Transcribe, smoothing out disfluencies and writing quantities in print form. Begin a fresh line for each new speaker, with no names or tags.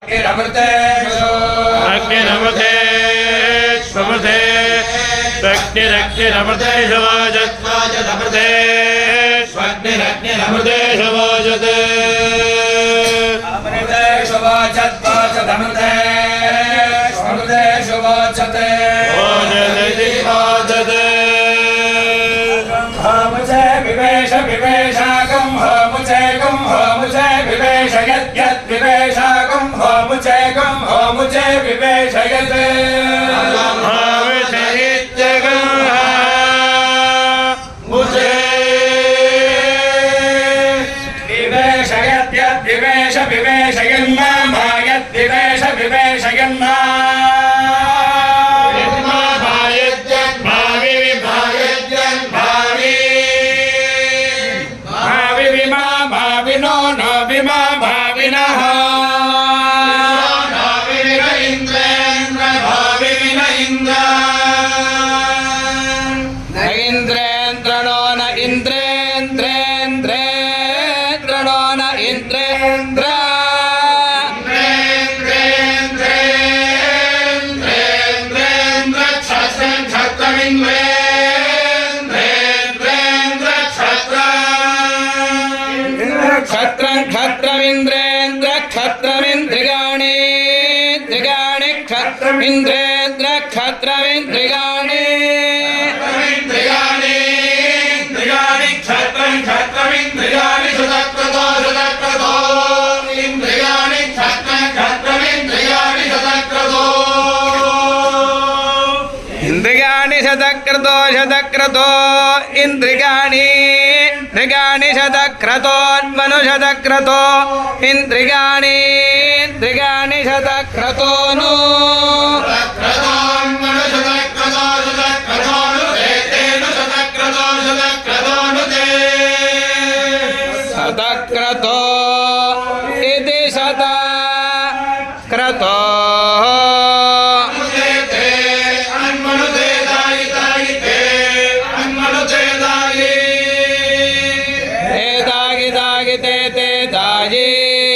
अग्निरमृते स्वमृते शक्तिरग्निरमृते शवाजत्वाजदमृते स्वग्निरग्निरमृते शवाजते अमृते शवाजत्वाजदमृते स्वमृते शवाजते वाजते वाजते मुझे विवेश विवेशाकं मुझे विवेश यद्यद् विवेशाकं मुझे विवेशयत् मुझे विवेशयद्यद् विवेश विवेशयन्ना भायद् विवेश विवेशयन्ना इंद्रेन्द्र क्षत्रमिन्द्रियाणि क्षत्रमिन्द्रियाणि शतक्रतो शतक्रतो इंद्रियाणि क्षत्रमिन्द्रियाणि शतक्रतो इंद्रियाणि शतक्रतो शतक्रतो इंद्रियाणि इंद्रियाणि शतक्रतो मनुशतक्रतो इंद्रियाणि इंद्रियाणि शतक्रतो नु शतक्रतो इति शतक्रतो दागी ते दागी